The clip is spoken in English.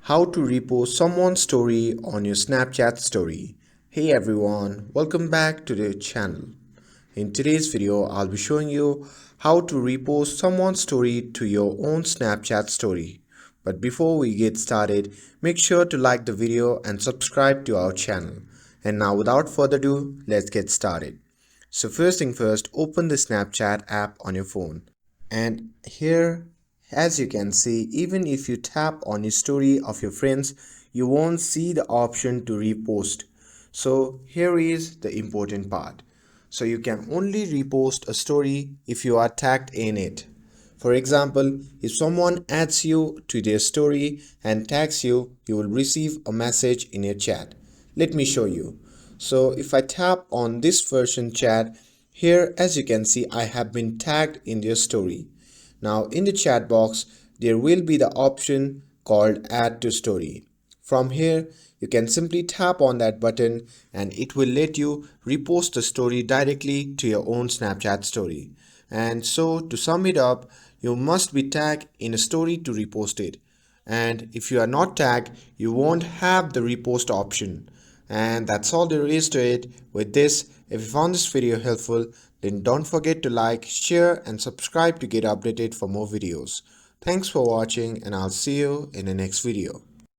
How to repost someone's story on your Snapchat story. Hey everyone, welcome back to the channel. In today's video, I'll be showing you how to repost someone's story to your own Snapchat story. But before we get started, make sure to like the video and subscribe to our channel. And now without further ado, let's get started. So first thing first, open the Snapchat app on your phone. And here, as you can see, even if you tap on the story of your friends, you won't see the option to repost. So here is the important part. So you can only repost a story if you are tagged in it. For example, if someone adds you to their story and tags you, you will receive a message in your chat. Let me show you. So if I tap on this version chat, here as you can see I have been tagged in their story. Now in the chat box there will be the option called add to story. From here you can simply tap on that button and it will let you repost the story directly to your own Snapchat story. And so to sum it up, you must be tagged in a story to repost it. And if you are not tagged, you won't have the repost option. And that's all there is to it. With this, if you found this video helpful, then don't forget to like, share and subscribe to get updated for more videos. Thanks for watching and I'll see you in the next video.